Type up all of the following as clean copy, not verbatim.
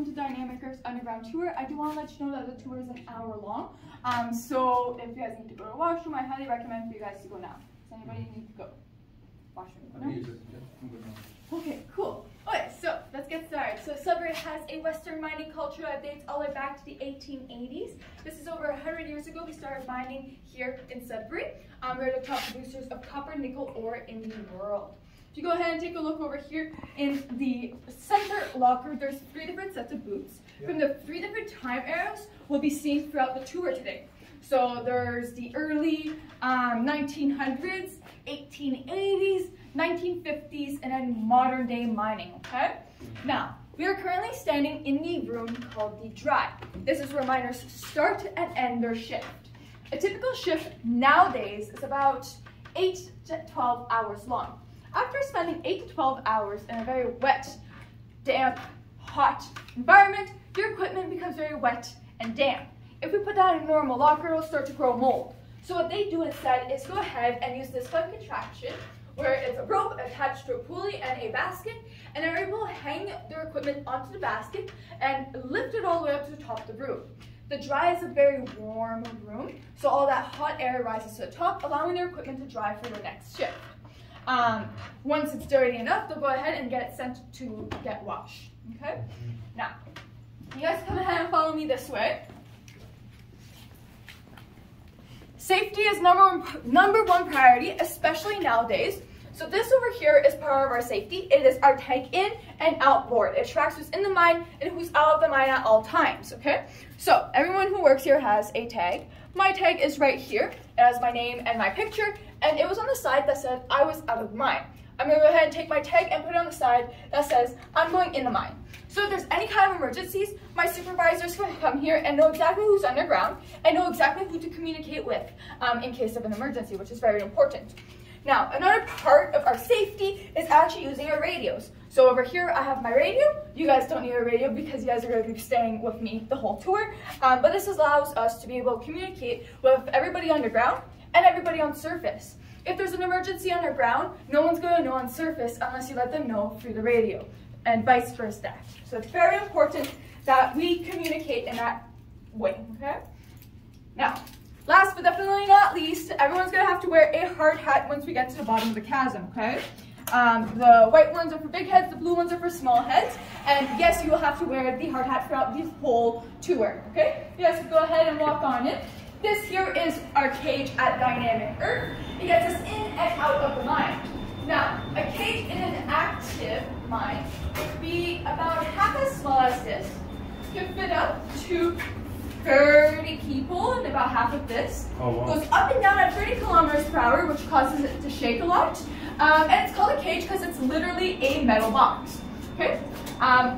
To Dynamic Earth's underground tour. I do want to let you know that the tour is an hour long. So if you guys need to go to the washroom, I highly recommend for you guys to go now. Does anybody need to go? Washroom? No? Okay, cool. Okay, so let's get started. So Sudbury has a Western mining culture that dates all the way back to the 1880s. This is over 100 years ago we started mining here in Sudbury. We're the top producers of copper, nickel ore in the world. If you go ahead and take a look over here in the center locker, there's 3 different sets of boots. From the 3 different time eras will be seen throughout the tour today. So there's the early 1900s, 1880s, 1950s, and then modern day mining, okay? Now, we are currently standing in the room called the drive. This is where miners start and end their shift. A typical shift nowadays is about 8 to 12 hours long. After spending 8 to 12 hours in a very wet, damp, hot environment, your equipment becomes very wet and damp. If we put that in a normal locker, it'll start to grow mold. So what they do instead is go ahead and use this fun contraption where it's a rope attached to a pulley and a basket, and they're able to hang their equipment onto the basket and lift it all the way up to the top of the roof. The dry is a very warm room, so all that hot air rises to the top, allowing their equipment to dry for their next shift. Once it's dirty enough, they'll go ahead and get it sent to get washed. Okay? Now, you guys come ahead and follow me this way. Safety is number one priority, especially nowadays. So this over here is part of our safety. It is our tag in and out board. It tracks who's in the mine and who's out of the mine at all times, okay? So everyone who works here has a tag. My tag is right here. It has my name and my picture, and it was on the side that said I was out of the mine. I'm gonna go ahead and take my tag and put it on the side that says I'm going in the mine. So if there's any kind of emergencies, my supervisors can come here and know exactly who's underground and know exactly who to communicate with in case of an emergency, which is very important. Now, another part of our safety is actually using our radios. So over here, I have my radio. You guys don't need a radio because you guys are going to be staying with me the whole tour. But this allows us to be able to communicate with everybody underground and everybody on surface. If there's an emergency underground, no one's going to know on surface unless you let them know through the radio, and vice versa. So it's very important that we communicate in that way, okay? Now, last but definitely not least, everyone's going to have to wear a hard hat once we get to the bottom of the chasm, okay? The white ones are for big heads, the blue ones are for small heads, and yes, you will have to wear the hard hat throughout the whole tour, okay? You guys can go ahead and walk on in. This here is our cage at Dynamic Earth. It gets us in and out of the mine. Now, a cage in an active mine would be about half as small as this. Can fit up to 30 people and about half of this. Oh, wow. Goes up and down at 30 kilometers per hour, which causes it to shake a lot. And it's called a cage because it's literally a metal box. Okay?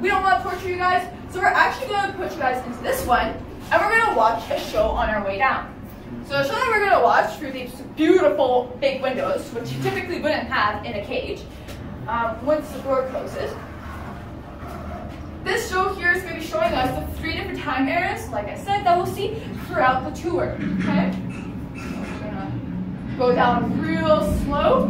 We don't want to torture you guys, so we're actually going to put you guys into this one, and we're going to watch a show on our way down. So the show that we're going to watch through these beautiful big windows, which you typically wouldn't have in a cage, once the door closes. This show here is going to be showing us the 3 different time eras, like I said, that we'll see throughout the tour, okay? We're going to go down real slow.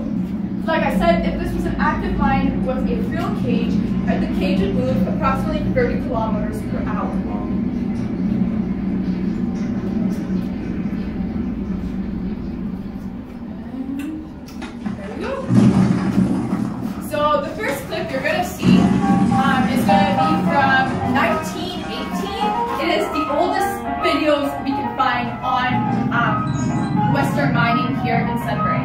Like I said, if this was an active mine with a real cage, the cage would move approximately 30 kilometers per hour. So the first clip you're going to see is going to be from 1918. It is the oldest videos we can find on Western mining here in Sudbury.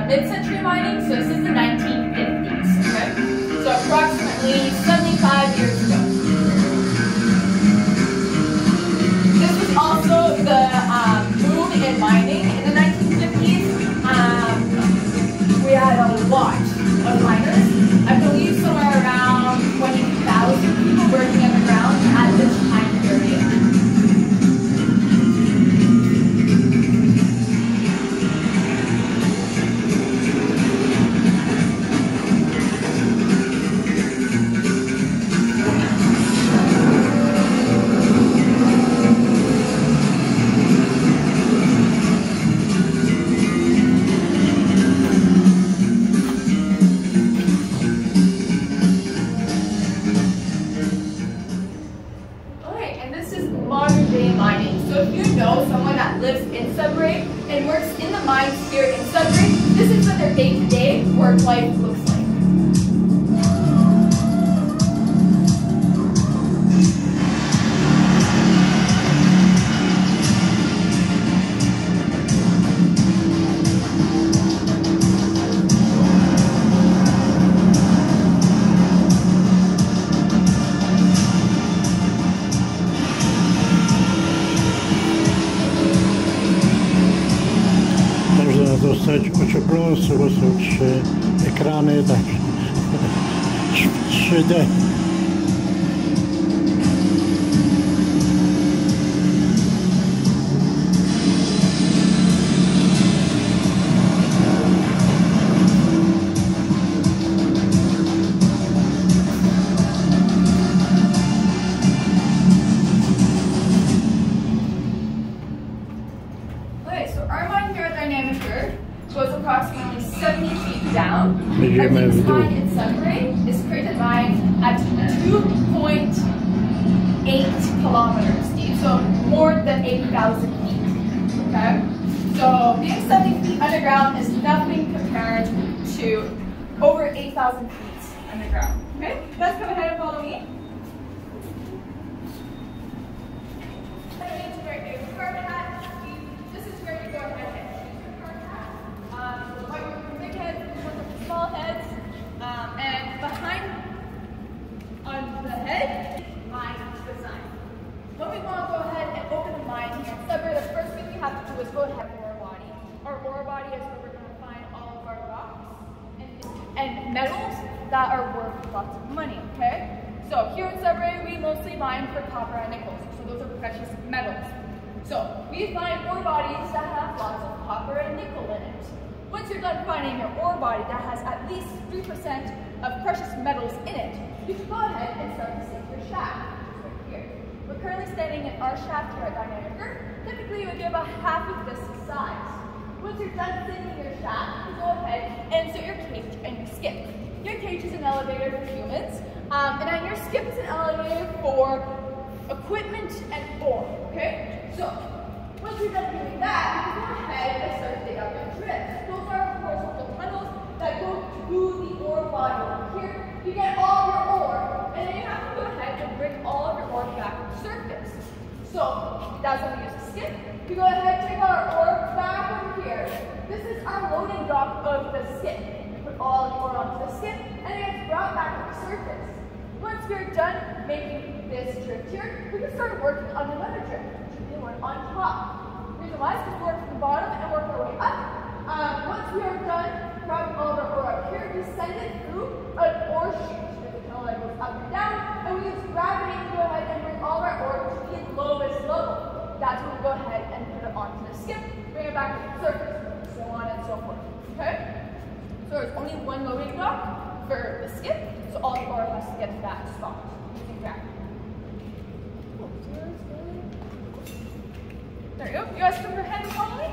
Mid-century mining, so this is the 1950s, okay? So approximately 75 years ago. So if you know someone that lives in Sudbury and works in the mines here in Sudbury, this is what their day-to-day work life looks like. Dostać oczopląsu, bo są 3 ekrany, tak 3D. Okay, so our mine here at Dynamic Earth goes approximately 70 feet down. Our biggest mine in Sudbury is created mine at 2.8 kilometers deep, so more than 80,000 feet. Okay, so being 70 feet underground is nothing compared to over 8,000 feet underground. Okay, let's come ahead and follow me. Small heads, and behind on the head, mine design. When we want to go ahead and open the mine here in Sudbury, the first thing we have to do is go ahead and ore body. Our ore body is where we're going to find all of our rocks and metals that are worth lots of money, okay? So here in Sudbury, we mostly mine for copper and nickel, so those are precious metals. So we find ore bodies that have lots of copper and nickel in it. Once you're done finding your ore body that has at least 3% of precious metals in it, you can go ahead and start to sink your shaft, right here. We're currently standing in our shaft here at Dynamic Earth. Typically, it would be about half of this size. Once you're done sinking your shaft, you go ahead and insert your cage and your skip. Your cage is an elevator for humans, and then your skip is an elevator for equipment and ore, okay? So, once you're done doing that, you can go ahead and start to dig out your drifts. Those are horizontal tunnels that go through the ore body. Here, you get all your ore, and then you have to go ahead and bring all of your ore back to the surface. So, that's when we use a skip. We go ahead and take our ore back over here. This is our loading dock of the skip. We put all the ore onto the skip, and it gets brought back to the surface. Once we're done making this drift here, we can start working on another drift, which would be the one on top. The reason why is because we work from the bottom and work our way up. Once we are done grabbing all of our ore up here, we send it through an ore chute. There's a tunnel that goes up and down, and we use gravity to go ahead and bring all of our ore to the lowest level. That's when we go ahead and put it onto the skip, bring it back to the surface, so on and so forth. Okay? So there's only one loading dock for the skip, so all the ore has to get to that spot using gravity. There you go. You guys come your head and follow me.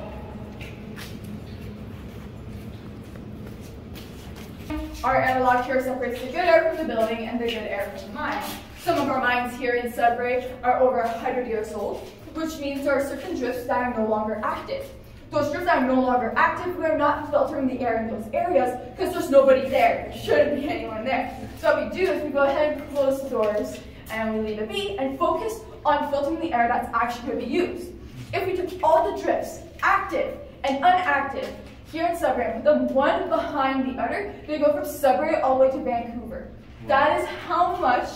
Our airlock here separates the good air from the building and the good air from the mine. Some of our mines here in Sudbury are over 100 years old, which means there are certain drifts that are no longer active. Those drifts that are no longer active, we are not filtering the air in those areas because there's nobody there. There shouldn't be anyone there. So what we do is we go ahead and close the doors and we leave it be and focus on filtering the air that's actually going to be used. If we took all the drifts, active and inactive, here in Sudbury, and put them one behind the other, they go from Sudbury all the way to Vancouver. That is how much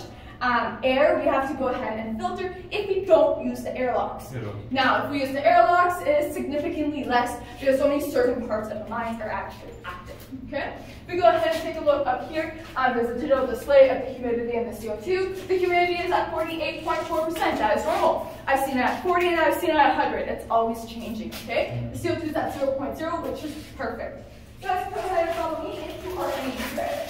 air we have to go ahead and filter if we don't use the airlocks. Now, if we use the airlocks, it is significantly less because only certain parts of the mines are actually active. Okay? If we go ahead and take a look up here, there's a digital display of the humidity and the CO2. The humidity is at 48.4%. That is normal. I've seen it at 40 and I've seen it at 100. It's always changing, okay? The CO2 is at 0.0, which is perfect. So let's go ahead and follow me into our main bed.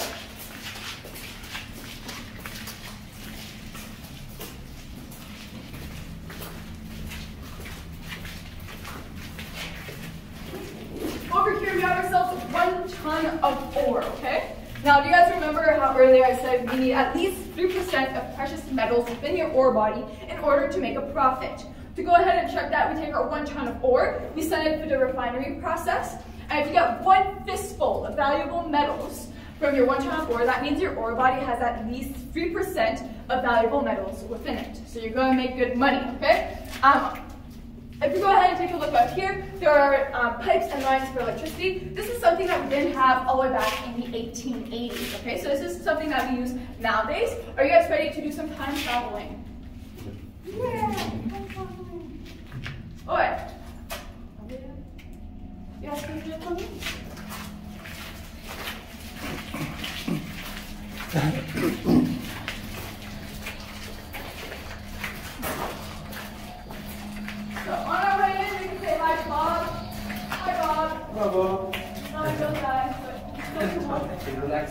Over here we have ourselves 1 ton of ore, okay? Now, do you guys remember how earlier I said we need at least 3% of precious metals within your ore body in order to make a profit? To go ahead and check that, we take our 1 ton of ore, we send it through the refinery process, and if you get 1 fistful of valuable metals from your 1 ton of ore, that means your ore body has at least 3% of valuable metals within it. So you're going to make good money, okay? If you go ahead and take a look up here, there are pipes and lines for electricity. This is something that we didn't have all the way back in the 1880s, okay? So this is something that we use nowadays. Are you guys ready to do some time traveling? Yeah, time traveling. All right. You guys can do it for me? So on our way in, we can say hi to Bob. Hi, Bob. Hello, Bob. Not a real guy, but still cool. Relax.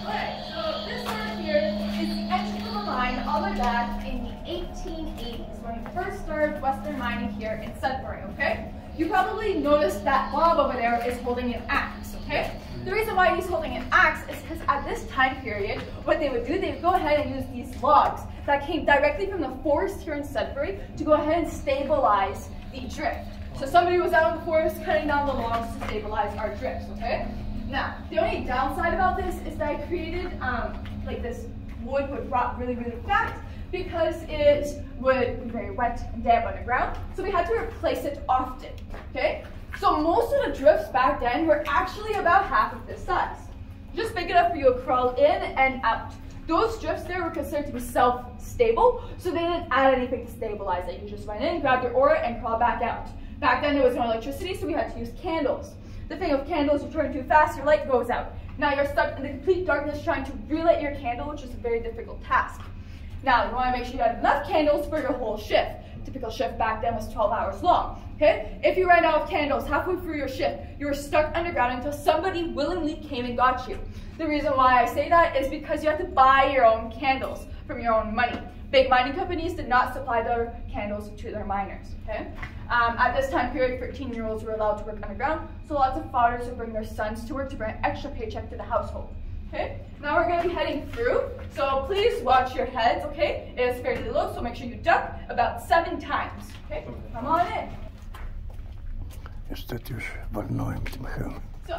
Alright, so this one here is the entrance of the mine all the way back in the 1880s when we first started Western mining here in Sudbury, okay? You probably noticed that Bob over there is holding an axe, okay? The reason why he's holding an axe is because at this time period, what they would do, they would go ahead and use these logs that came directly from the forest here in Sudbury to go ahead and stabilize the drift. So somebody was out in the forest cutting down the logs to stabilize our drifts, okay? Now, the only downside about this is that I created, like this wood would rot really, really fast because it would be very wet and damp underground. So we had to replace it often, okay? So most of the drifts back then were actually about half of this size. Just big enough for you to crawl in and out. Those drifts there were considered to be self-stable, so they didn't add anything to stabilize it. You just went in, grabbed your ore, and crawled back out. Back then there was no electricity, so we had to use candles. The thing with candles, you turn too fast, your light goes out. Now you're stuck in the complete darkness trying to relight your candle, which is a very difficult task. Now you want to make sure you have enough candles for your whole shift. Typical shift back then was 12 hours long. Okay? If you ran out of candles halfway through your shift, you were stuck underground until somebody willingly came and got you. The reason why I say that is because you have to buy your own candles from your own money. Big mining companies did not supply their candles to their miners. Okay? At this time period, 13-year-olds were allowed to work underground, so lots of fathers would bring their sons to work to bring an extra paycheck to the household. Okay? Now we're going to be heading through, so please watch your heads, okay? It is fairly low, so make sure you duck about 7 times. Okay? Come on in. Niestety już walnąłem tym hełmem. So,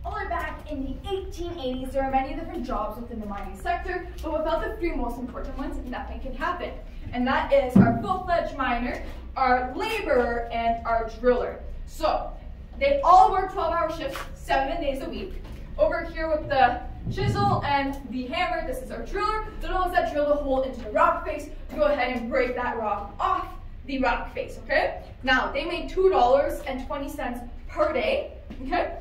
all the way back in the 1880s, there are many different jobs within the mining sector, but without the 3 most important ones, nothing can happen. And that is our full-fledged miner, our laborer, and our driller. So, they all work 12-hour shifts, 7 days a week. Over here with the chisel and the hammer, this is our driller. They're the ones that drill the hole into the rock face to go ahead and break that rock off the rock face, okay? Now, they made $2.20 per day, okay?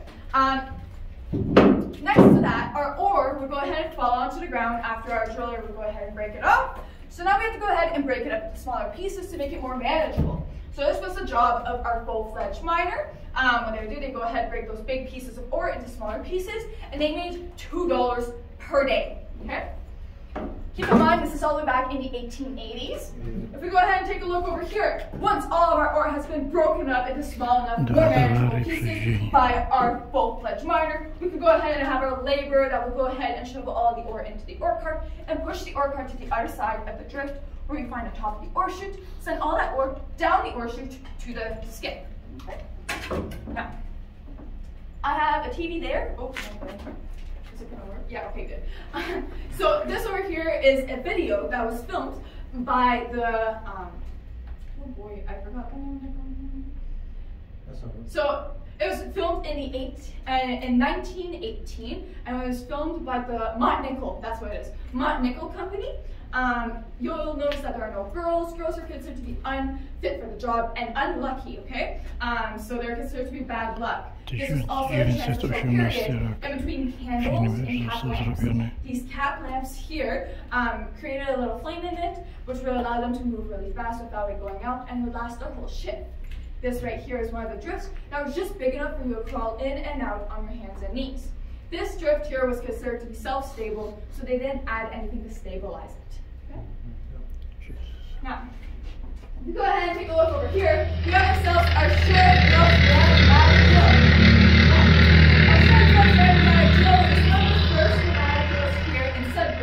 Next to that, our ore would go ahead and fall onto the ground after our driller would go ahead and break it off. So now we have to go ahead and break it up into smaller pieces to make it more manageable. So this was the job of our full-fledged miner. What they would do, they go ahead and break those big pieces of ore into smaller pieces, and they made $2 per day, okay? Keep in mind, this is all the way back in the 1880s. If we go ahead and take a look over here, once all of our ore has been broken up into small enough, more manageable pieces by our full-fledged miner, we could go ahead and have our laborer that will go ahead and shovel all the ore into the ore cart and push the ore cart to the other side of the drift where we find the top of the ore chute, send all that ore down the ore chute to the skip. Okay? Now, I have a TV there. Oh, okay. Is it gonna work? Yeah, okay, good. So this over here is a video that was filmed by the, oh boy, I forgot. That's all right. So it was filmed in in 1918, and it was filmed by the Montnickel, that's what it is, Montnickel Company. You'll notice that there are no girls. Girls are considered to be unfit for the job and unlucky, okay? So they're considered to be bad luck. This is also a transitional period in between candles and cap lamps. These cap lamps here created a little flame in it, which would allow them to move really fast without it going out, and would last their whole shift. This right here is one of the drifts that was just big enough for you to crawl in and out on your hands and knees. This drift here was considered to be self-stable, so they didn't add anything to stabilize it. Now, if you go ahead and take a look over here, we have ourselves our shared pneumatic drill. Our shared pneumatic drill is one of the first pneumatic drills here in Sudbury.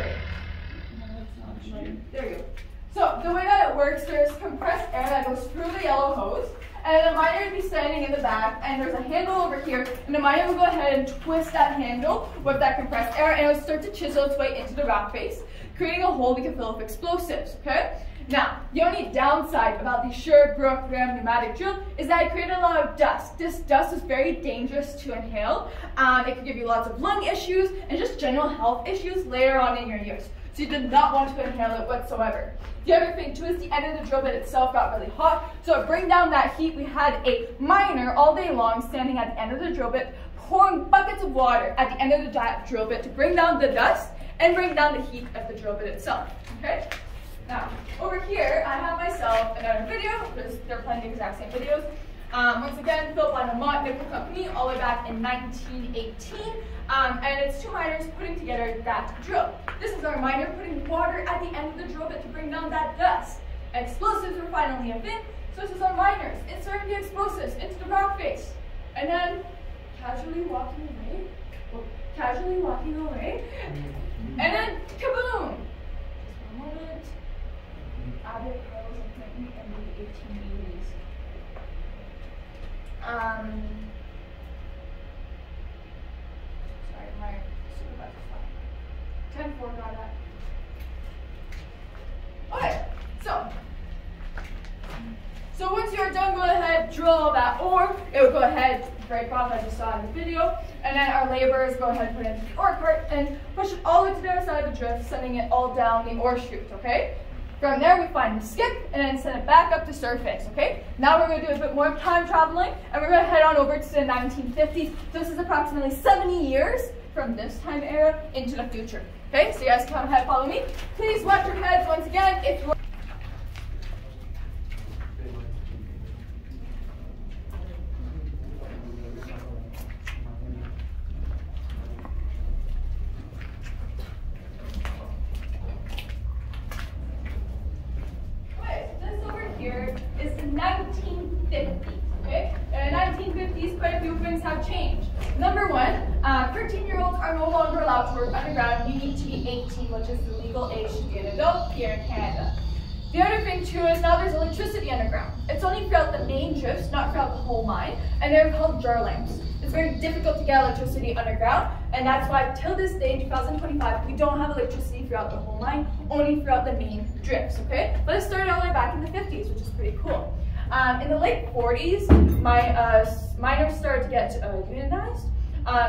works, there's compressed air that goes through the yellow hose, and the miner would be standing in the back, and there's a handle over here, and the miner would go ahead and twist that handle with that compressed air, and it would start to chisel its way into the rock face, creating a hole we can fill with explosives, okay? Now, the only downside about the Sure Brook Ram pneumatic drill is that it created a lot of dust. This dust is very dangerous to inhale. It can give you lots of lung issues and just general health issues later on in your years. So you did not want to inhale it whatsoever. The other thing too is the end of the drill bit itself got really hot. So to bring down that heat, we had a miner all day long standing at the end of the drill bit, pouring buckets of water at the end of the drill bit to bring down the dust and bring down the heat of the drill bit itself, okay? Now, over here, I have myself another video, because they're playing the exact same videos. Once again, built by the Mott Nickel Company all the way back in 1918. And it's two miners putting together that drill. This is our miner putting water at the end of the drill bit to bring down that dust. Explosives were finally a thing, so this is our miners inserting the explosives into the rock face. And then casually walking away. And then kaboom! Just one moment. Abbott Rose appointment in the 1880s. Sorry, my supervisor stopped. 10-4 got that. Okay, so once you're done, go ahead, drill all that ore. It will go ahead, break off as you saw in the video, and then our laborers go ahead and put it into the ore cart and push it all the way to the other side of the drift, sending it all down the ore chute, okay? From there, we find the skip and then send it back up to surface, okay? Now we're going to do a bit more time traveling, and we're going to head on over to the 1950s. So this is approximately 70 years from this time era into the future, okay? So you guys come ahead, follow me. Please watch your heads once again if you're is the 1950s, okay? In the 1950s, quite a few things have changed. Number one, 13-year-olds are no longer allowed to work underground. You need to be 18, which is the legal age to be an adult here in Canada. The other thing too is now there's electricity underground. It's only throughout the main drifts, not throughout the whole mine, and they're called jar lamps. It's very difficult to get electricity underground, and that's why till this day, 2025, we don't have electricity throughout the whole mine, only throughout the main drifts, okay? But it started all the way back in the 50s, which is pretty cool. In the late 40s, miners started to get unionized,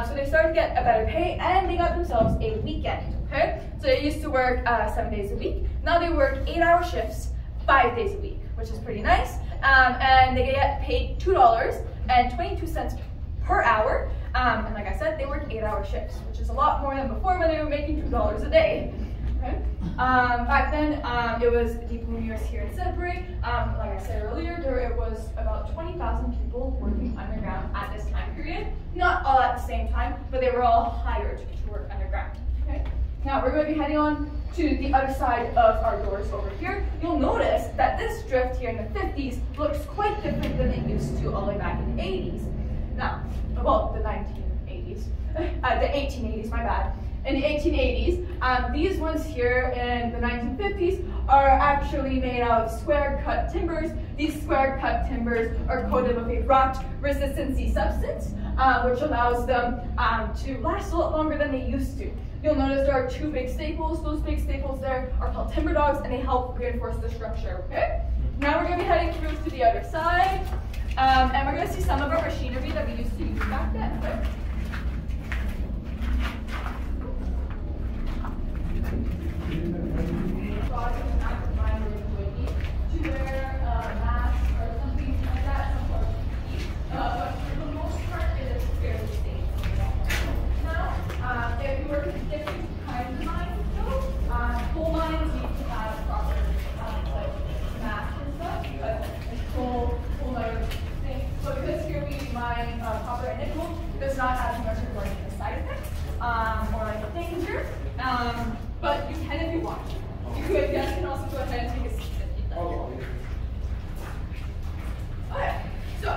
so they started to get a better pay, and they got themselves a weekend, okay? So they used to work 7 days a week. Now they work 8-hour shifts, 5 days a week, which is pretty nice. And they get paid $2.22 per hour. And like I said, they work 8-hour shifts, which is a lot more than before when they were making $2 a day. Okay? Back then, it was the boom years here in Sudbury. Like I said earlier, there was about 20,000 people working underground at this time period. Not all at the same time, but they were all hired to work underground. Okay? Now we're going to be heading on to the other side of our doors over here. You'll notice that this drift here in the 50s looks quite different than it used to all the way back in the 80s. Now, well, the 1980s, the 1880s, my bad. In the 1880s, these ones here in the 1950s are actually made out of square cut timbers. These square cut timbers are coated with a rot resistancy substance, which allows them to last a lot longer than they used to. You'll notice there are two big staples. Those big staples there are called timber dogs, and they help reinforce the structure, okay? Now we're going to be heading through to the other side, and we're going to see some of our machinery that we used to use back then, okay? To wear masks or something like that, but for the most part, it is fairly safe. Now, if you work with different kinds of mines, though, coal mines need to have proper like masks and stuff, because it's coal mine thing. But because here we mine copper and nickel, there's not as much of like a side effect or like a danger. But you can if you want. You guys can also go ahead and take a seat if you'd like. Okay, so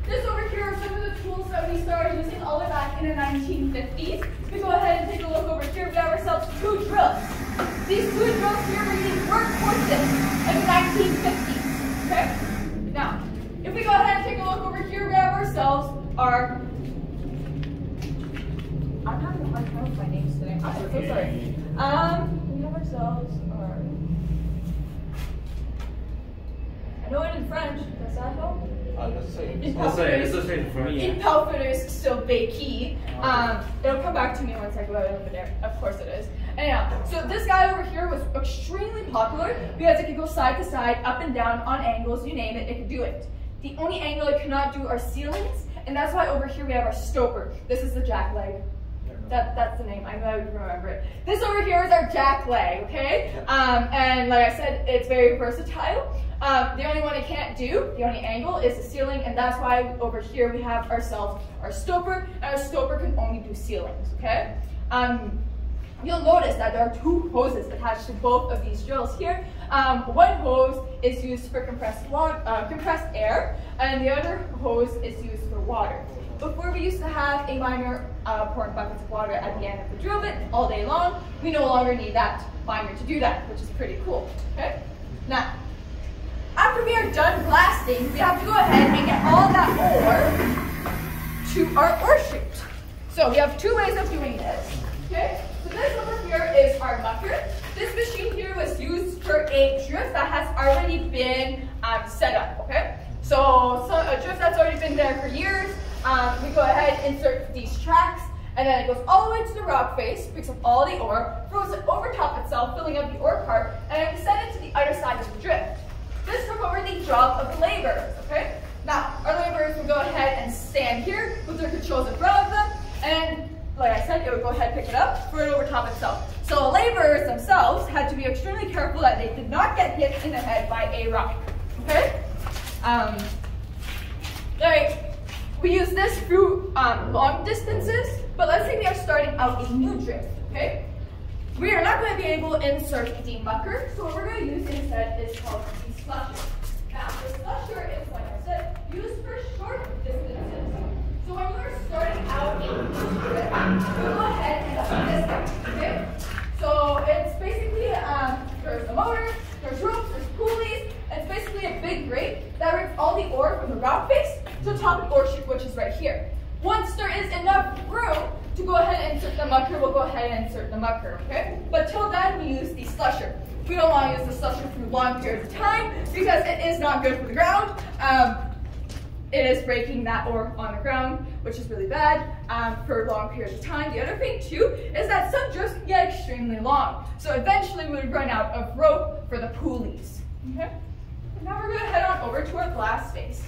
this over here are some of the tools that we started using all the way back in the 1950s. We go ahead and take a look over here. We have ourselves two drills. These two drills here were using workhorses. sorry. We have ourselves our. I know it in French. Does that help? In Palfiters, so Becky. It'll come back to me once I go out over there. Of course it is. Anyhow, so this guy over here was extremely popular because it could go side to side, up and down, on angles, you name it, it could do it. The only angle it cannot do are ceilings, and that's why over here we have our stoper. This is the jack leg. That's the name, I know I would remember it. This over here is our jack leg, okay? And like I said, it's very versatile. The only one it can't do, the only angle, is the ceiling, and that's why over here we have ourselves our stoper, and our stoper can only do ceilings, okay? You'll notice that there are two hoses attached to both of these drills here. One hose is used for compressed air, and the other hose is used for water. Before we used to have a miner pouring buckets of water at the end of the drill bit all day long. We no longer need that miner to do that, which is pretty cool, okay? Now, after we are done blasting, we have to go ahead and get all that ore to our ore chute. So we have two ways of doing this, okay? So this over here is our mucker. This machine here was used for a drift that has already been set up, okay? So a drift that's already been there for years. We go ahead, insert these tracks, and then it goes all the way to the rock face, picks up all the ore, throws it over top itself, filling up the ore cart, and then we send it to the other side of the drift. This took over the job of the laborers, okay? Now, our laborers would go ahead and stand here with their controls in front of them, and like I said, it would go ahead and pick it up, throw it over top itself. So the laborers themselves had to be extremely careful that they did not get hit in the head by a rock, okay? We use this through long distances, but let's say we are starting out a new drift, okay? We are not going to be able to insert the mucker, so what we're going to use instead is called the slusher. Now, the slusher is, like I said, used for short distances. So when you are starting out a new drift, you go ahead and up this guy, okay? So it's basically, there's the motor, there's ropes, there's pulleys, and it's basically a big grate that brings all the ore from the rock face to the top of the ore chute, which is right here. Once there is enough room to go ahead and insert the mucker, we'll go ahead and insert the mucker, okay? But till then, we use the slusher. We don't want to use the slusher for long periods of time because it is not good for the ground. It is breaking that ore on the ground, which is really bad for long periods of time. The other thing too is that some drifts can get extremely long. So eventually we would run out of rope for the pulleys, okay? Now we're going to head on over to our blast space.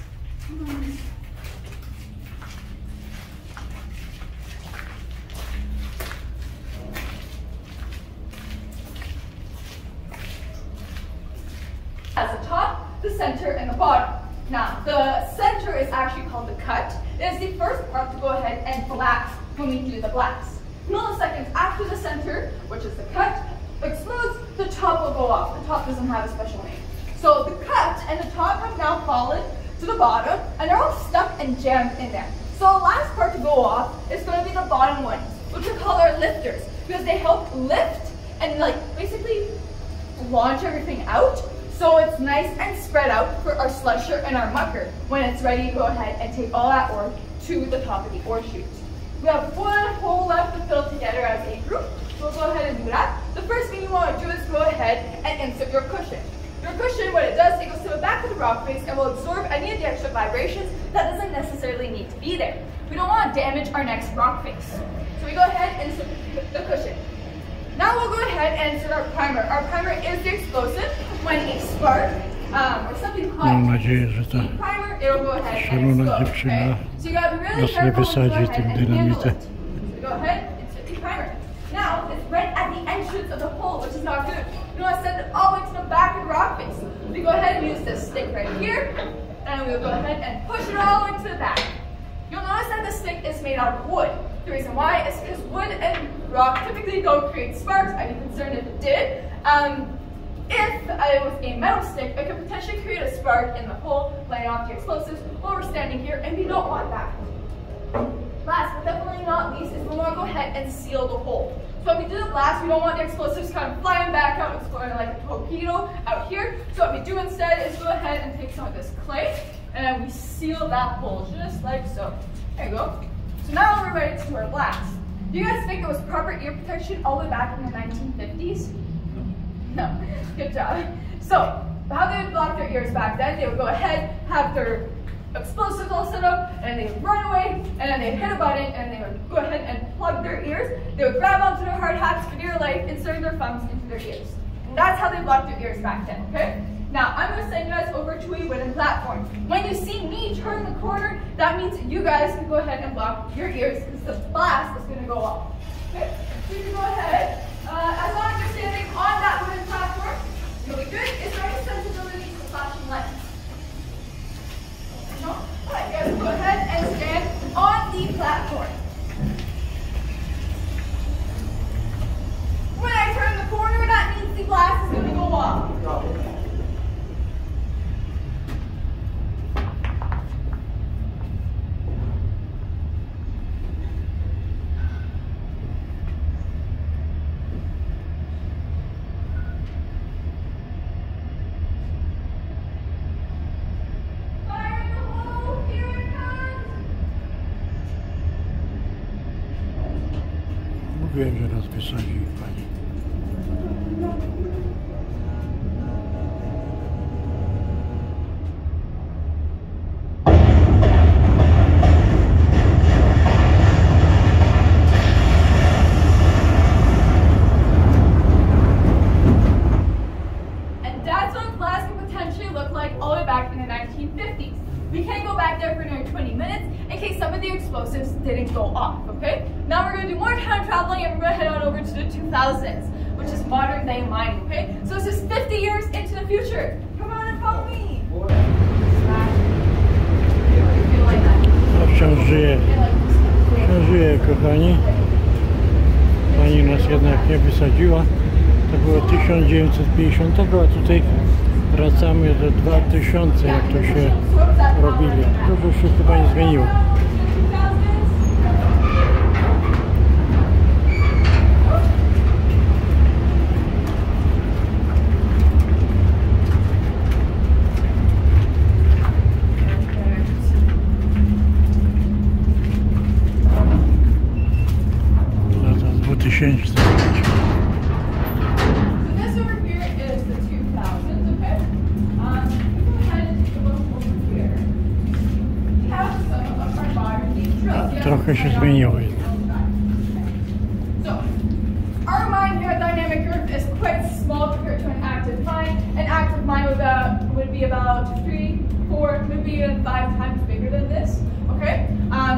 Has the top, the center, and the bottom. Now, the center is actually called the cut. It is the first part to go ahead and blast when we do the blast. Milliseconds after the center, which is the cut, explodes, the top will go off. The top doesn't have a special name. So the cut and the top have now fallen to the bottom, and they're all stuck and jammed in there. So the last part to go off is going to be the bottom ones, which are called our lifters, because they help lift and basically launch everything out. So it's nice and spread out for our slusher and our mucker when it's ready to go ahead and take all that ore to the top of the ore chute. We have one hole left to fill together as a group. So we'll go ahead and do that. The first thing you want to do is go ahead and insert your cushion. Your cushion, what it does, it goes to the back of the rock face and will absorb any of the extra vibrations that doesn't necessarily need to be there. We don't want to damage our next rock face. So we go ahead and insert the cushion. Now we'll go ahead and insert our primer. Our primer is the explosive. When a spark or something hot primer, it'll go ahead and explode. Okay? So you gotta be really careful to go ahead and handle it. So go ahead, insert the primer. Now it's right at the entrance of the hole, which is not good. You want to send it all the way to the back of the rock face. We go ahead and use this stick right here, and we'll go ahead and push it all the way to the back. You'll notice that the stick is made out of wood. The reason why is because wood and rock typically don't create sparks. I'd be concerned if it did. If it was a metal stick, it could potentially create a spark in the hole, laying off the explosives while we're standing here, and we don't want that. Last but definitely not least is we want to go ahead and seal the hole. So when we do the blast, we don't want the explosives kind of flying back out and exploding like a torpedo out here. So what we do instead is go ahead and take some of this clay, and we seal that hole just like so. There you go. So now we're ready to do our blast. Do you guys think there was proper ear protection all the way back in the 1950s? No. Good job. So, how they would block their ears back then, they would go ahead, have their explosives all set up, and they would run away, and then they'd hit a button, and they would go ahead and plug their ears. They would grab onto their hard hats for dear life, inserting their thumbs into their ears. And that's how they blocked their ears back then, okay? Now, I'm going to send you guys over to a wooden platform. When you see me turn the corner, that means you guys can go ahead and block your ears because the blast is going to go off. Okay? So you can go ahead. As long as you're standing on that wooden platform, you'll be good. Is there any sensibility to the flashing lights? No? All right, you guys go ahead and stand on the platform. When I turn the corner, that means the blast is going to go off. Mówiłem, że raz wysadził pani. And that's what blast could potentially look like all the way back in the 1950s. We can't go back there for another 20 minutes in case some of the explosives didn't go off, okay? Now we're going to do more time traveling and we're going to head on over to the 2000s, which is modern day mining, okay? So this is 50 years into the future. Come on and follow me. No, wciąż żyje. Wciąż żyje, kochani. Pani nas jednak nie wysadziła. To było 1950, a tutaj wracamy do 2000, jak to się robili. Dużo się chyba nie zmieniło. Lata 2000. Trochę się zmieniło. So, our mind here at Dynamic Earth is quite small compared to an active mind. An active mind would be about 3, 4, maybe even 5 times bigger than this. Okay?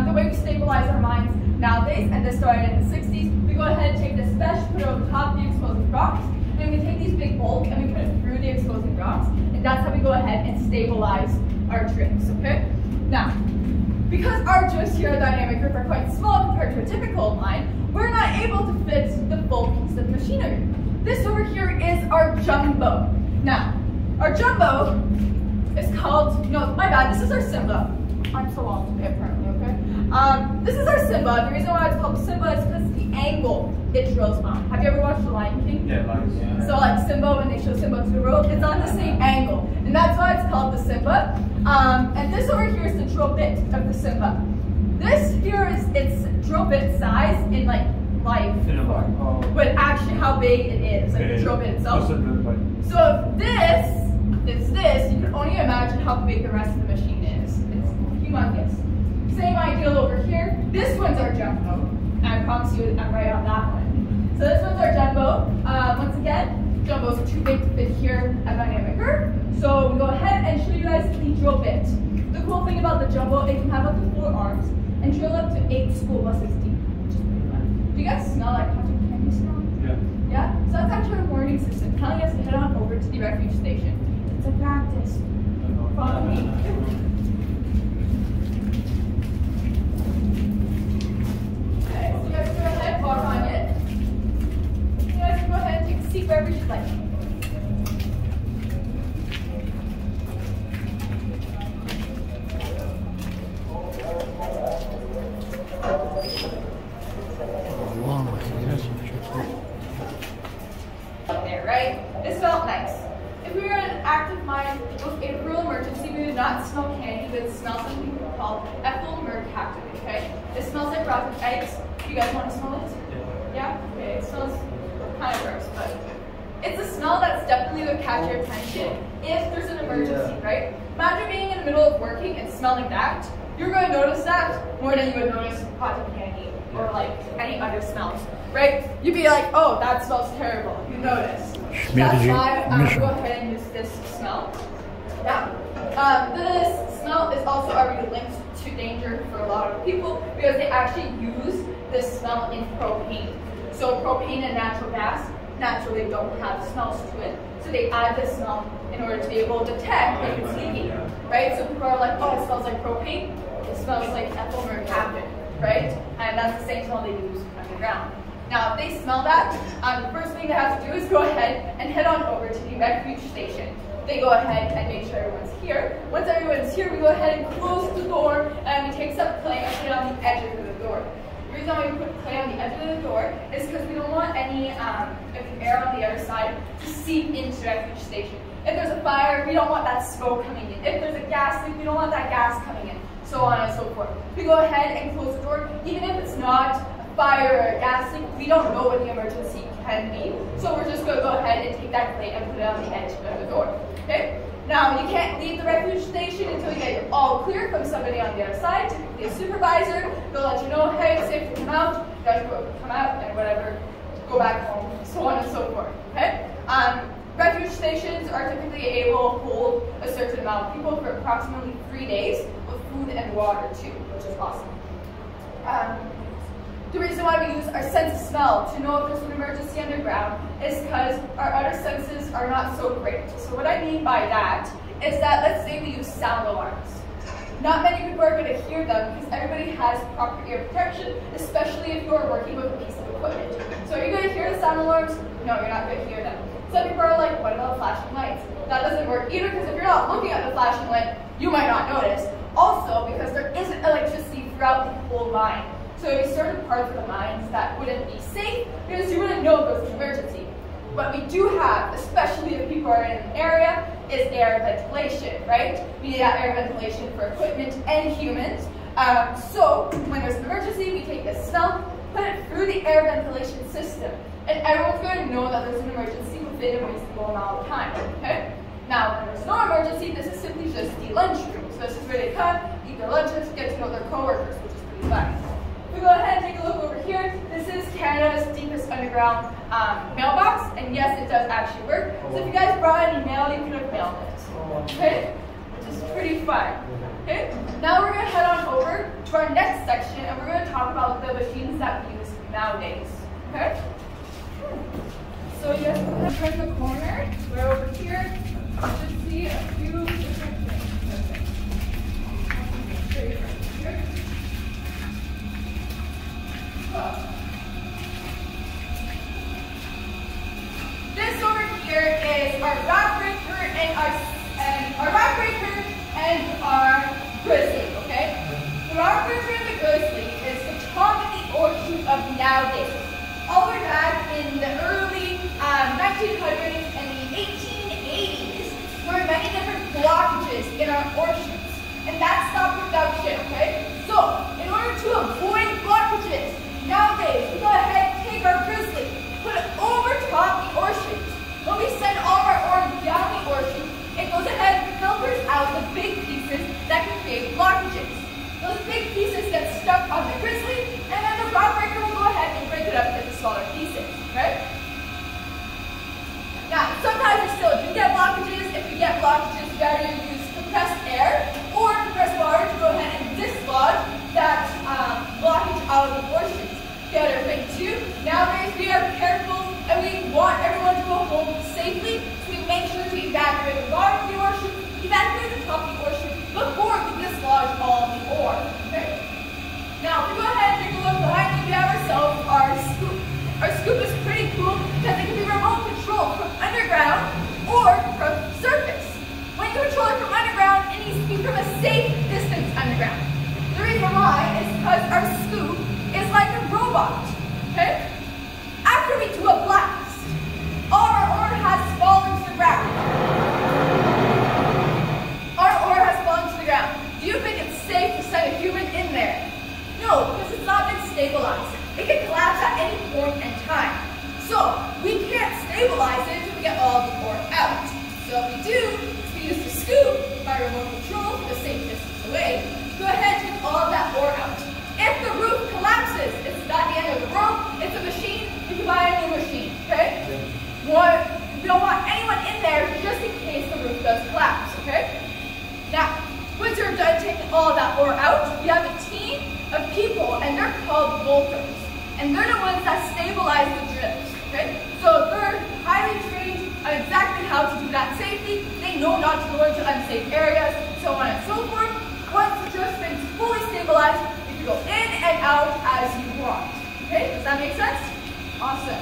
The way we stabilize our minds nowadays, and this started in the 60s, we go ahead and take this mesh, put it over top of the exposing rocks, and we take these big bolts and we put it through the exposing rocks, and that's how we go ahead and stabilize our tricks. Okay? Now, because our joists here at Dynamic Earth are quite small compared to a typical mine, we're not able to fit the full piece of machinery. This over here is our jumbo. Now, our jumbo is called, no, my bad, this is our Simba. I'm so off today apparently, okay? This is our Simba. The reason why it's called Simba is because the angle it drills on. Have you ever watched The Lion King? Yeah, like, So like Simba, when they show Simba to the road, it's on the same angle. And that's why it's called the Simba. And this over here is the drill bit of the Simba. This here is its drill bit size in like life form, but actually how big it is, like the drill bit itself. So if this is this, you can only imagine how big the rest of the machine is. It's humongous. Same ideal over here. This one's our jumbo. And I promise you I'm right on that one. So this one's our jumbo. Once again, jumbos are too big to fit here at Dynamic Earth. So we go ahead and show you guys the drill bit. The cool thing about the jumbo, it can have up to 4 arms and drill up to 8 school buses deep, which is pretty fun. Do you guys smell like cotton candy smell? Yeah. Yeah? So that's actually a warning system telling us to head on over to the refuge station. It's a practice. Follow me. Okay, so you guys go ahead, walk on it. You guys can go ahead and take a seat wherever you'd like. There, right? This felt nice. If we were in an active mine with a real emergency, we would not smell candy, we would smell something called ethyl mercaptan, okay? It smells like rotten eggs, You guys want to smell it? Yeah? Okay, it smells kind of gross, but it's a smell that's definitely going to catch your attention if there's an emergency, right? Imagine being in the middle of working and smelling that. You're going to notice that more than you would notice cotton candy or like any other smells, right? You'd be like, oh, that smells terrible. You notice. That's why I'm going to go ahead and use this smell. Yeah. This smell is also already linked to danger for a lot of people because they actually use this smell in propane. So propane and natural gas naturally don't have smells to it. So they add this smell in order to be able to detect if it's leaking, right? So people are like, oh, it smells like propane. It smells like ethyl mercaptan, right? And that's the same smell they use underground. Now, if they smell that, the first thing they have to do is go ahead and head on over to the refuge station. They go ahead and make sure everyone's here. Once everyone's here, we go ahead and close the door, and we take some clay and put it on the edge of the door. The reason why we put clay on the edge of the door is because we don't want any of the air on the other side to seep into the refuge station. If there's a fire, we don't want that smoke coming in. If there's a gas leak, we don't want that gas coming in, so on and so forth. We go ahead and close the door, even if it's not a fire or a gas leak, we don't know what the emergency can be. So we're just going to go ahead and take that clay and put it on the edge of the door. Okay? Now, you can't leave the refuge station until you get your all clear from somebody on the other side, typically a supervisor. They'll let you know, hey, it's safe to come out. You guys come out and whatever, go back home, so on and so forth. Okay? Refuge stations are typically able to hold a certain amount of people for approximately 3 days with food and water too, which is awesome. The reason why we use our sense of smell to know if there's an emergency underground is because our other senses are not so great. So what I mean by that is that, let's say we use sound alarms. Not many people are going to hear them because everybody has proper ear protection, especially if you're working with a piece of equipment. So are you going to hear the sound alarms? No, you're not going to hear them. Some people are like, what about flashing lights? That doesn't work either because if you're not looking at the flashing light, you might not notice. Also, because there isn't electricity throughout the whole mine. So there's certain parts of the mines that wouldn't be safe because you wouldn't know if there was an emergency. What we do have, especially if people are in an area, is air ventilation, right? We need that air ventilation for equipment and humans. So when there's an emergency, we take this smell, put it through the air ventilation system, and everyone's going to know that there's an emergency within a reasonable amount of time, okay? Now, when there's no emergency, this is simply just the lunchroom. So this is where they come, eat their lunches, get to know their coworkers, which is pretty fun. We go ahead and take a look over here. This is Canada's deepest underground mailbox, and yes, it does actually work. So if you guys brought any mail, you could have mailed it, okay? Which is pretty fun, okay? Now we're going to head on over to our next section, and we're going to talk about the machines that we use nowadays, okay? So you guys can turn the corner. We're over here. You should see a few different things. Okay. Here. This over here is our rock breaker and our grizzly, okay? The rock breaker and the grizzly is the top of the ocean of nowadays. All the way back in the early 1900s and the 1880s, there were many different blockages in our oceans, and that stopped production, okay? So, in order to avoid blockages, nowadays, we go ahead and take our grizzly, put it over top the oceans. When we send all our ore down the ocean, it goes ahead and filters out the big pieces that can create blockages. Those big pieces get stuck on the grizzly, and then the rock breaker will go ahead and break it up into smaller pieces, okay? Now, sometimes we still do get blockages. If we get blockages, we either use compressed air or compressed water to go ahead and dislodge that blockage out of the oceans. The other thing too, nowadays we are careful and we want everyone to go home safely, so we make sure to evacuate the water from the ocean, evacuate the top of the ocean before we dislodge all of the ore. Okay? Now, if we go ahead and take a look behind me, we have ourselves our scoop. Our scoop is pretty cool because it can be remote controlled from underground or from surface. When you control it from underground, it needs to be from a safe distance underground. The reason why is because our scoop is like a robot, okay? After we do a blast, all our ore has fallen to the ground. Our ore has fallen to the ground. Do you think it's safe to send a human in there? No, because it's not been stabilized. It stabilize it until we get all the ore out. So what we do is we use the scoop by remote control from a safe distance away. Go ahead and take all of that ore out. If the roof collapses, it's not the end of the rope, it's a machine, you can buy a new machine, okay? We don't want anyone in there just in case the roof does collapse, okay? Now, once you're done taking all of that ore out, you have a team of people, and they're called bolters. And they're the ones that stabilize the drifts, okay? So they're highly trained on exactly how to do that safely. They know not to go into unsafe areas, so on and so forth. Once the drift is fully stabilized, you can go in and out as you want. Okay, does that make sense? Awesome.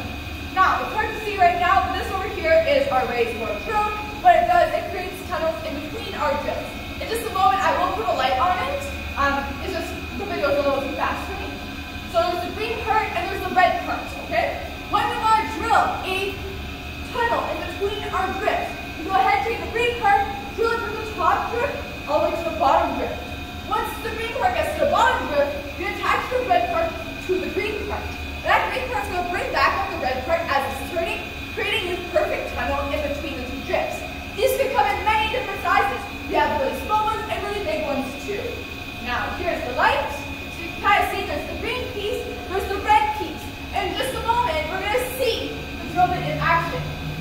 Now, it's hard to see right now, but this over here is our raised bore drill. What it does, it creates tunnels in between our drifts. In just a moment, I will put a light on it. It's just, the video is a little too fast for me. So there's the green part and there's the red part, okay? When we want to drill a tunnel in between our drifts, we go ahead and take the green part, drill it from the top drift all the way to the bottom drift. Once the green part gets to the bottom drift, we attach the red part to the green part. That green part's going to bring back up the red part as it's turning, creating this perfect tunnel in between the two drifts. These can come in many different sizes. We have really small ones and really big ones too. Now, here's the light. So you can kind of see there's the green piece, there's the red piece. In just a moment, we're going to see the drill bit in action.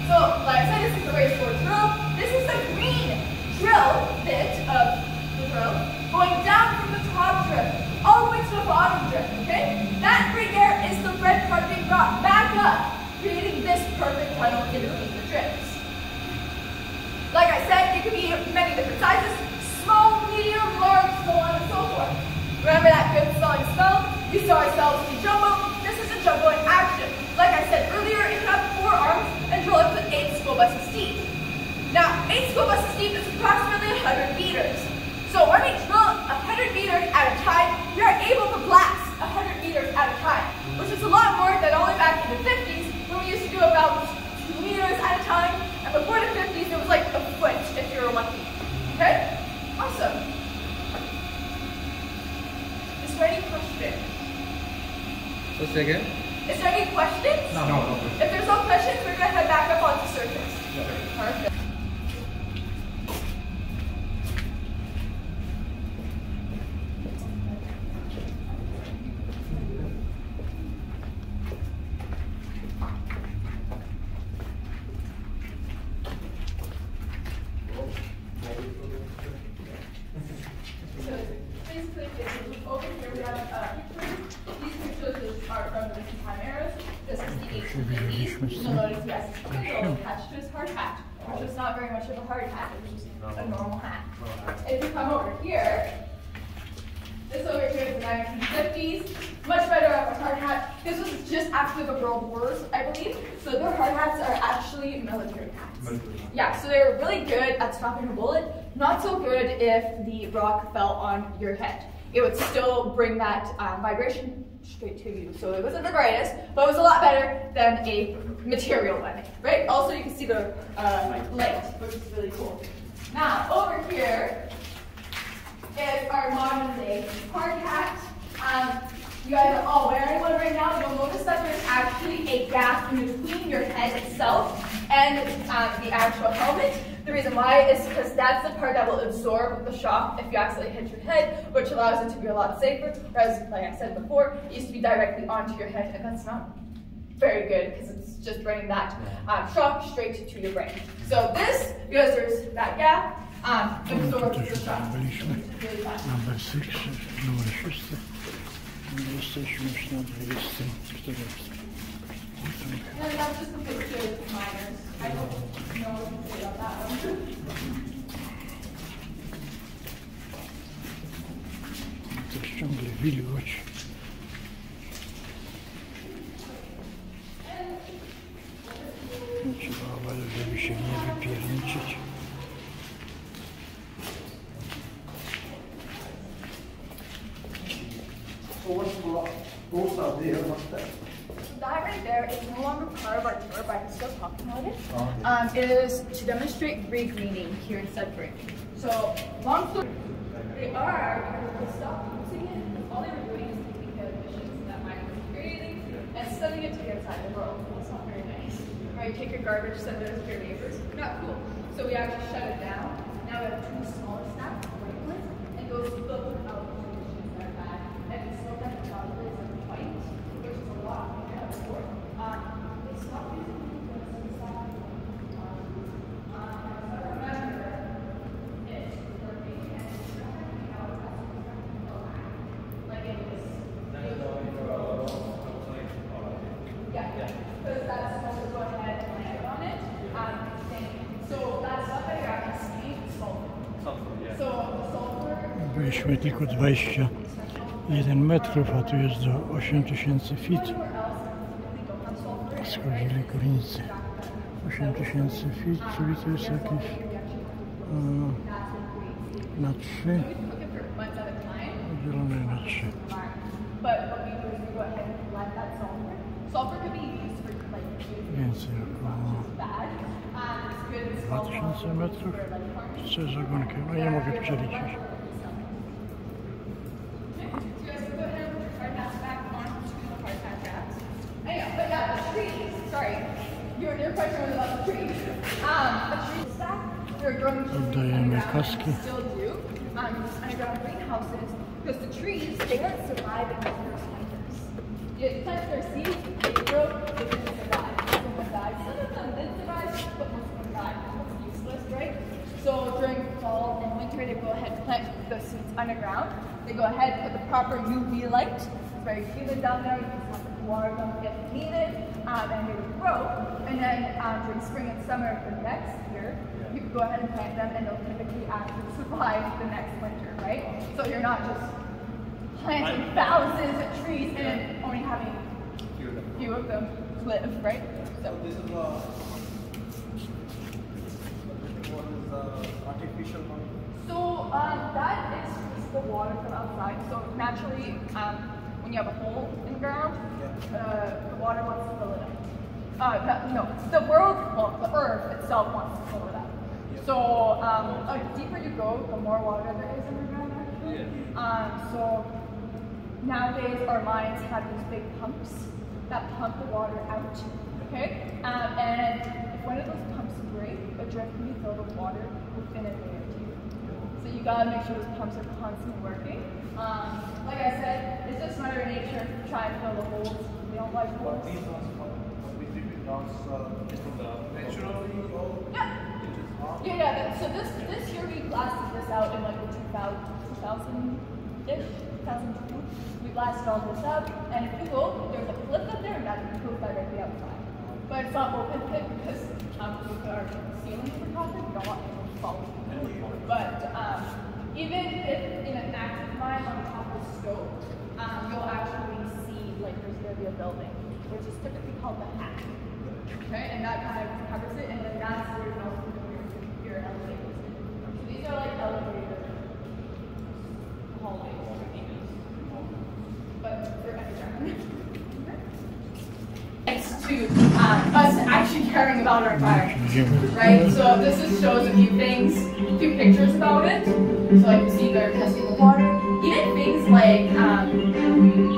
So, like I said, this is the raised bore drill. This is the green drill bit of the drill going down from the top drift all the way to the bottom drift, okay? That right there is the red part being brought back up, creating this perfect tunnel in between the drifts. Like I said, it could be many different sizes, small, medium, large, so on and so forth. Remember that good smelling smell? You saw ourselves in jumbo. This is a jumbo in action. Like I said earlier, it can have 4 arms and drill up to 8 school buses deep. Now, 8 school buses deep is approximately 100 meters. So when we drill 100 meters at a time, we are able to blast 100 meters at a time, which is a lot more than only back in the 50s when we used to do about 2 meters at a time. And before the 50s, it was like a foot if you were lucky. Okay? Awesome. Is there any questions? Let's say again? Is there any questions? No. If there's no questions, we're going to head back up onto surface. Perfect. Attached to his hard hat, which is not very much of a hard hat, it was just a normal hat. If you come over here, this over here is the 1950s, much better of a hard hat. This was just after the World Wars, I believe. So their hard hats are actually military hats. Yeah, so they're really good at stopping a bullet, not so good if the rock fell on your head. It would still bring that vibration straight to you. So it wasn't the greatest, but it was a lot better than a material one, right? Also, you can see the legs, which is really cool. Now, over here is our modern day hard hat. You guys are all wearing one right now. You'll notice that there's actually a gap in between your head itself and the actual helmet. The reason why is because that's the part that will absorb the shock if you accidentally hit your head, which allows it to be a lot safer. Whereas, like I said before, it used to be directly onto your head, and that's not very good because it's just bringing that shock straight to your brain. So this, because there's that gap, absorbs the shock. Really fast. Numer 6, numer 6. Jesteśmy już na 24. And that's just a picture of miners. I don't know what to say about that one. To jest ciągle wilgoć. Trzeba uważać, żeby się nie wypierniczyć. That right there is no longer part of our tour, but I can still talk about it. It is to demonstrate regreening here in Sudbury. So, long story, they are, because they stopped using it, all they were doing is taking the emissions that mine was creating and sending it to the outside of the world. That's not very nice. Right? you take your garbage, send it to your neighbors. Not cool. So we actually shut it down. Now we have two smaller stacks, white ones, and those filter out the conditions that are bad. And we still have the chocolate and white, which is a lot bigger than before. They stopped using it because we stopped Byliśmy tylko 21 metrów, a tu jest do 8000 feet. Schodzili górnicy. 8000 feet, czyli to jest jakieś na 3. Podzielone na 3. Więcej około 2000 metrów. Z ogonkiem. No nie mogę przeliczyć. Oddajemy kaski. Underground greenhouses because the trees, they weren't surviving the first winters. You plant their seeds, they grow, they didn't survive. Some of them died. Some of them did survive, but most of them died. That's useless, right? So during fall and winter, they go ahead and plant the seeds underground. They go ahead and put the proper UV light. It's very humid down there. You just have to water them if needed, and they would grow. And then during spring and summer for next year, you can go ahead and plant them, and they'll typically actually survive the next winter, right? So you're not just planting thousands of trees and only having few of them live, right? So this is artificial one. So that is just the water from outside. So naturally, when you have a hole in the ground, the water wants to fill it up. No, the world, well, the earth itself wants to fill it up. So the deeper you go, the more water there is underground actually. So nowadays our mines have these big pumps that pump the water out, okay? And if one of those pumps break, a drift can be filled with water within a day or two. So you gotta make sure those pumps are constantly working. Like I said, it's just Mother Nature trying to fill the holes. We don't like holes. These ones naturally. Yeah. So this year we blasted this out in like the 2000-ish, 2002. We blasted all this out, and if you look, there's a cliff up there, and that goes directly outside. But it's not open pit because with our ceiling for profit, we don't want anyone to fall. But even if in an active mine on top of the stove, you'll actually see like there's going to be a building, which is typically called the hack. Okay, and that kind of covers it, and then that's where your elevators. So these are like elevator hallways, but they're underground. Thanks to us actually caring about our environment, right? So this just shows a few things, a few pictures about it. So like you see they're testing the water, even things like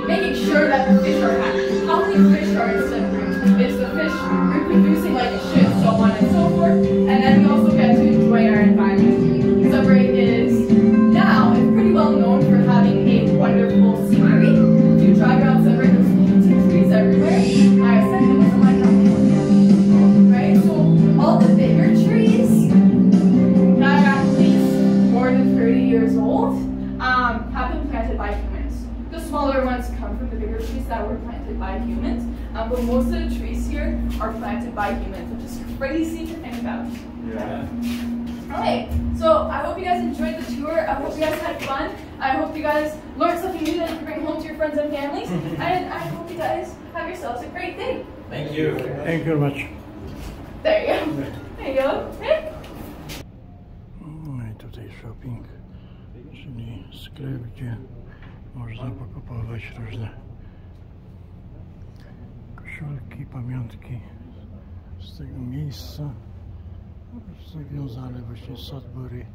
making sure that the fish are happy. How many fish are in Sudbury? Is the fish reproducing like it should, so on and so forth. And then we also get to enjoy our environment. Sudbury is now pretty well known for having a wonderful scenery. If you drive around Sudbury, there's lots of trees everywhere. I said it was like that, right? So all the bigger trees that are at least more than 30 years old have been planted by humans. The smaller ones come from the bigger trees that were planted by humans. But most of the trees here are planted by humans, which is crazy to think about. Yeah. Alright, so I hope you guys enjoyed the tour. I hope you guys had fun. I hope you guys learned something new that you can bring home to your friends and families. And I hope you guys have yourselves a great day. Thank you. Thank you very much. There you go. There you go. Okay. No i tutaj shopping, czyli sklep, gdzie można pokupować różne koszulki, pamiątki z tego miejsca, związane właśnie z Sudbury,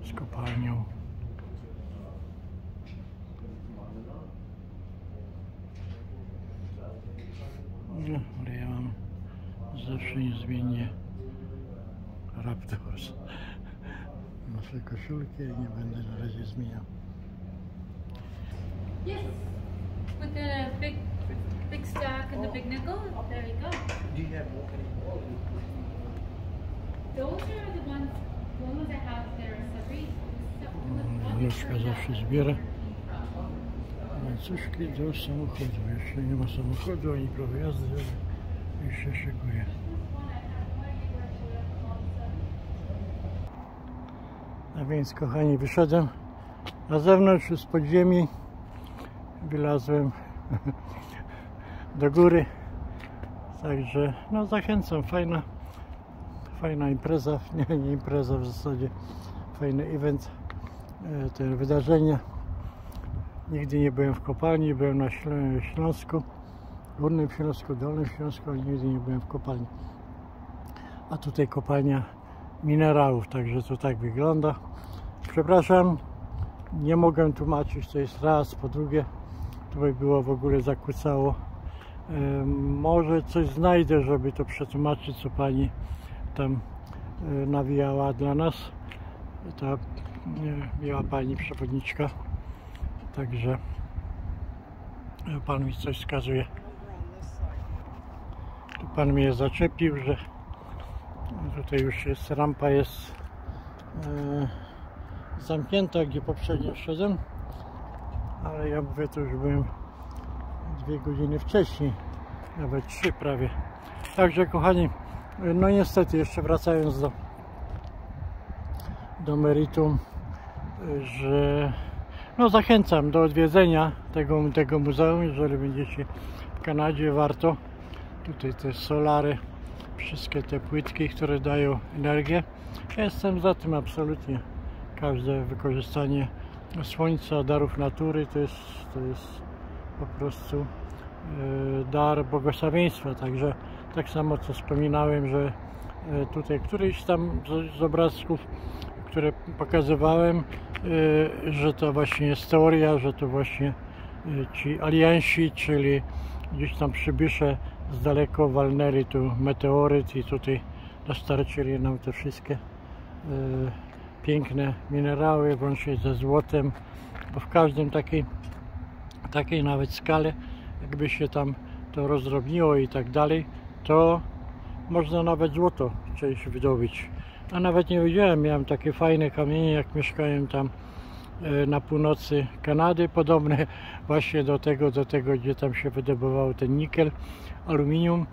z kopalnią. No, ale ja mam zawsze zawsze niezmiennie Raptors. Noszę koszulkę i nie będę na razie zmieniał. Yes, with the big stack and the big nickel. There you go. Do you have more? Those are the ones I have there in Sudbury. Nóżka zawsze zbiera łańcuszki do samochodu. Jeszcze nie ma samochodu ani prawa jazdy, ale już się szykuje. A więc, kochani, wyszedłem na zewnątrz z podziemi, wylazłem do góry, także no zachęcam, fajna impreza, nie impreza w zasadzie, fajny event, te wydarzenia. Nigdy nie byłem w kopalni, byłem na Śląsku, Górnym Śląsku, Dolnym Śląsku, ale nigdy nie byłem w kopalni. A tutaj kopalnia minerałów, także to tak wygląda. Przepraszam, nie mogę tłumaczyć, to jest raz, po drugie to by było w ogóle zakłócało. Może coś znajdę, żeby to przetłumaczyć, co pani tam nawijała dla nas, ta miła pani przewodniczka, także pan mi coś wskazuje. Tu pan mnie zaczepił, że tutaj już jest rampa, jest zamknięta, gdzie poprzednio szedłem, ale ja mówię, to już byłem 2 godziny wcześniej, nawet 3 prawie. Także, kochani, no niestety, jeszcze wracając do meritum, że no zachęcam do odwiedzenia tego muzeum, jeżeli będziecie w Kanadzie, warto. Tutaj te solary, wszystkie te płytki, które dają energię. Ja jestem za tym absolutnie. Każde wykorzystanie słońca, darów natury to jest po prostu dar błogosławieństwa. Także tak samo co wspominałem, że tutaj któryś tam z obrazków, które pokazywałem, że to właśnie jest teoria, że to właśnie ci aliansi, czyli gdzieś tam przybysze z daleko walnęli tu meteoryt i tutaj dostarczyli nam te wszystkie piękne minerały, włącznie ze złotem, bo w każdym takiej nawet skale, jakby się tam to rozdrobniło i tak dalej, to można nawet złoto część wydobyć. A nawet nie wiedziałem, miałem takie fajne kamienie, jak mieszkałem tam na północy Kanady, podobne właśnie do tego, gdzie tam się wydobywał ten nikel, aluminium,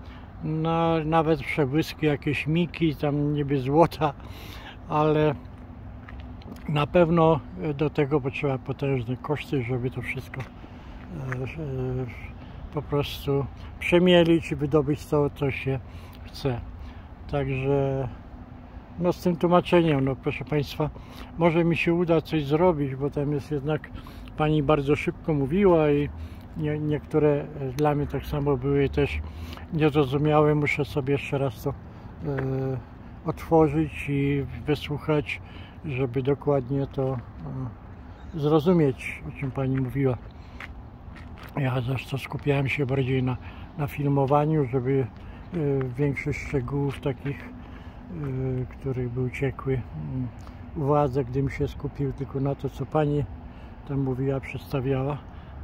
nawet przebłyski, jakieś miki, tam niby złota, ale na pewno do tego potrzeba potężne koszty, żeby to wszystko po prostu przemielić i wydobyć to, co się chce. Także no z tym tłumaczeniem, no proszę Państwa, może mi się uda coś zrobić, bo tam jest jednak, pani bardzo szybko mówiła i niektóre dla mnie tak samo były też niezrozumiałe. Muszę sobie jeszcze raz to otworzyć i wysłuchać, żeby dokładnie to zrozumieć, o czym pani mówiła. Ja zresztą skupiałem się bardziej na filmowaniu, żeby większość szczegółów takich, których by uciekły uwadze, gdybym się skupił tylko na to, co pani tam mówiła, przedstawiała,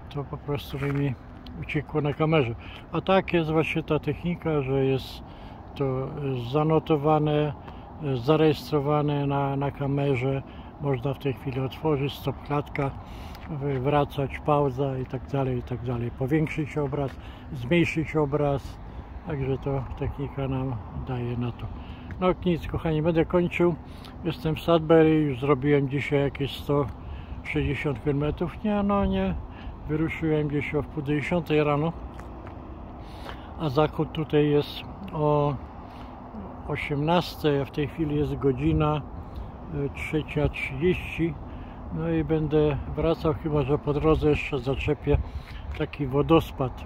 to po prostu by mi uciekło na kamerze. A tak jest właśnie ta technika, że jest to zanotowane, zarejestrowane na kamerze. Można w tej chwili otworzyć stop klatka, wracać, pauza i tak dalej, i tak dalej. Powiększyć obraz, zmniejszyć obraz, także to technika nam daje na to. No nic, kochani, będę kończył. Jestem w Sudbury, już zrobiłem dzisiaj jakieś 160 km. Nie, wyruszyłem gdzieś o 9:30 rano, a zachód tutaj jest o 18, a w tej chwili jest godzina 3:30. No i będę wracał, chyba że po drodze jeszcze zaczepię taki wodospad,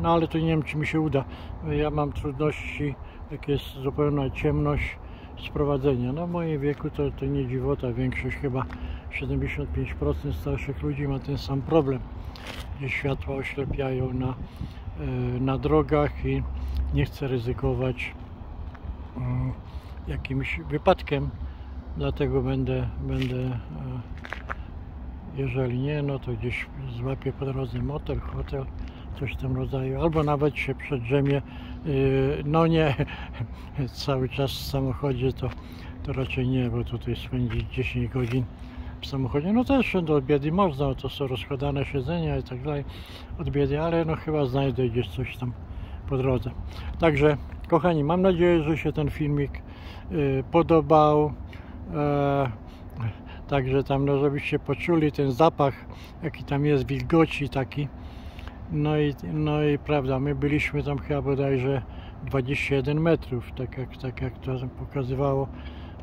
no ale to nie wiem, czy mi się uda. Ja mam trudności, jak jest zupełna ciemność, z prowadzeniem. No w moim wieku to nie dziwota, większość chyba 75% starszych ludzi ma ten sam problem, gdzie światła oślepiają na drogach i nie chcę ryzykować jakimś wypadkiem, dlatego będę jeżeli nie, no to gdzieś złapię po drodze motel, hotel, coś w tym rodzaju, albo nawet się przedrzemie, no nie cały czas w samochodzie, to raczej nie, bo tutaj spędzić 10 godzin w samochodzie, no też do biedy można, to są rozkładane siedzenia i tak dalej od biedy, ale no chyba znajdę gdzieś coś tam po drodze. Także kochani, mam nadzieję, że się ten filmik podobał, także tam, no, żebyście poczuli ten zapach, jaki tam jest, wilgoci taki. No i prawda, my byliśmy tam chyba bodajże 21 metrów, tak jak to pokazywało,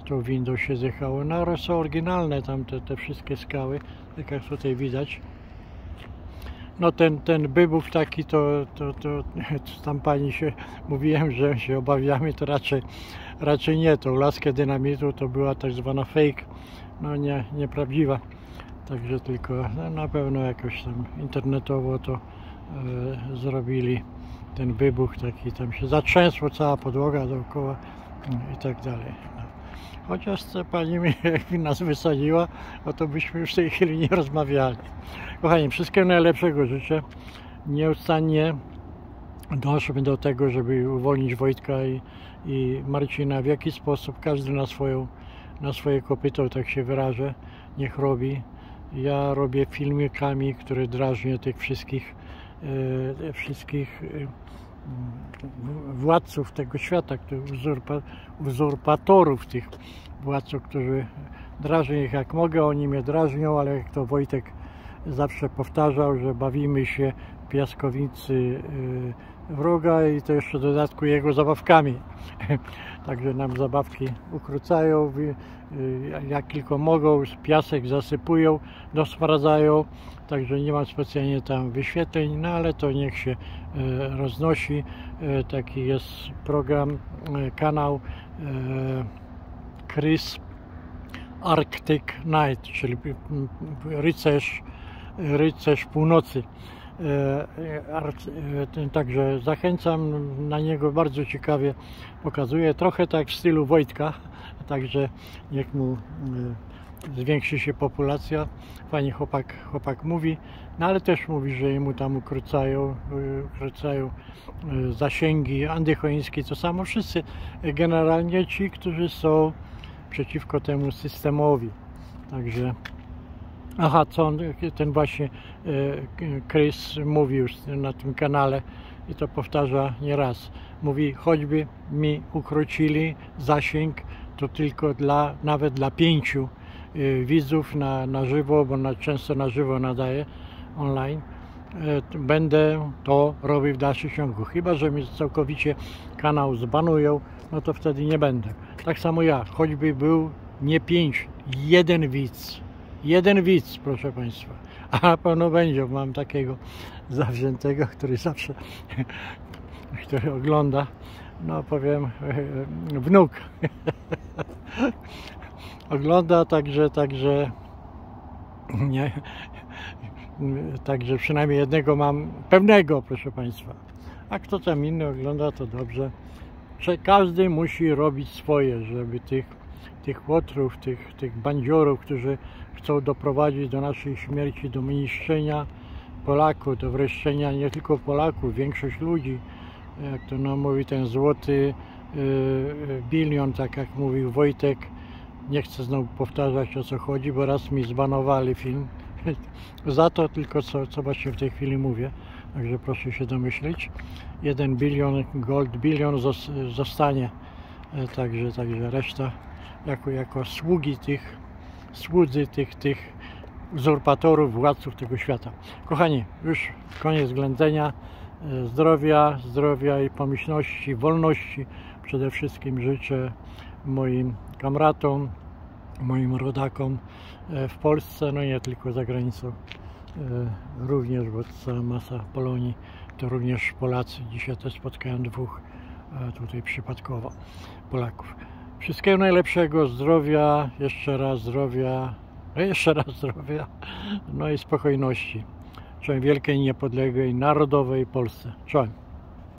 to windą się zjechało. No ale są oryginalne tam te wszystkie skały, tak jak tutaj widać. No ten wybuch taki, to tam pani się, mówiłem, że się obawiamy, to raczej nie, tą laskę dynamitu to była tak zwana fake, no nieprawdziwa. Także tylko na pewno jakoś tam internetowo to zrobili ten wybuch taki, tam się zatrzęsło cała podłoga dookoła i tak dalej. No. Chociaż pani jakby nas wysadziła, no to byśmy już w tej chwili nie rozmawiali. Kochani, wszystkiego najlepszego życzę. Nieustannie dążmy do tego, żeby uwolnić Wojtka i Marcina. W jaki sposób każdy na swoje kopyto, tak się wyrażę, niech robi. Ja robię filmikami, które drażnią tych wszystkich władców tego świata, uzurpatorów tych władców, którzy drażnią ich jak mogę, oni mnie drażnią, ale jak to Wojtek zawsze powtarzał, że bawimy się w piaskownicy wroga i to jeszcze w dodatku jego zabawkami. Także nam zabawki ukrócają, jak tylko mogą, piasek zasypują, dosmaradzają, także nie mam specjalnie tam wyświetleń, no ale to niech się roznosi. Taki jest program, kanał Chris Arctic Night, czyli rycerz północy. Także zachęcam na niego, bardzo ciekawie pokazuje, trochę tak w stylu Wojtka, także niech mu zwiększy się populacja. Fajnie chłopak mówi, no ale też mówi, że mu tam ukrócają zasięgi. Andy Choiński to samo, wszyscy generalnie ci, którzy są przeciwko temu systemowi. Także aha, co on, ten właśnie Chris mówił na tym kanale i to powtarza nieraz. Mówi, choćby mi ukrócili zasięg, to tylko nawet dla 5 widzów na żywo, bo często na żywo nadaję online, będę to robił w dalszym ciągu. Chyba że mi całkowicie kanał zbanują, no to wtedy nie będę. Tak samo ja, choćby był nie 5, jeden widz, proszę Państwa. A na pewno będzie, bo mam takiego zawziętego, który zawsze który ogląda, no powiem, wnuk. Ogląda, także nie, także przynajmniej jednego mam pewnego, proszę Państwa. A kto tam inny ogląda, to dobrze. Każdy musi robić swoje, żeby tych łotrów, tych bandziorów, którzy chcą doprowadzić do naszej śmierci, do niszczenia Polaków, do wreszczenia nie tylko Polaków, większość ludzi, jak to no, mówi ten złoty bilion, tak jak mówił Wojtek. Nie chcę znowu powtarzać, o co chodzi, bo raz mi zbanowali film za to tylko, co właśnie w tej chwili mówię. Także proszę się domyśleć. 1 bilion, gold bilion zostanie. Także reszta jako słudzy tych uzurpatorów, władców tego świata. Kochani, już koniec ględzenia. Zdrowia i pomyślności, wolności przede wszystkim życzę moim kamratom, moim rodakom w Polsce, no nie tylko za granicą, również, bo cała masa Polonii to również Polacy. Dzisiaj też spotkałem 2 tutaj przypadkowo Polaków. Wszystkiego najlepszego, zdrowia, jeszcze raz zdrowia, no i spokojności. Czołem wielkiej, niepodległej, narodowej Polsce. Czołem.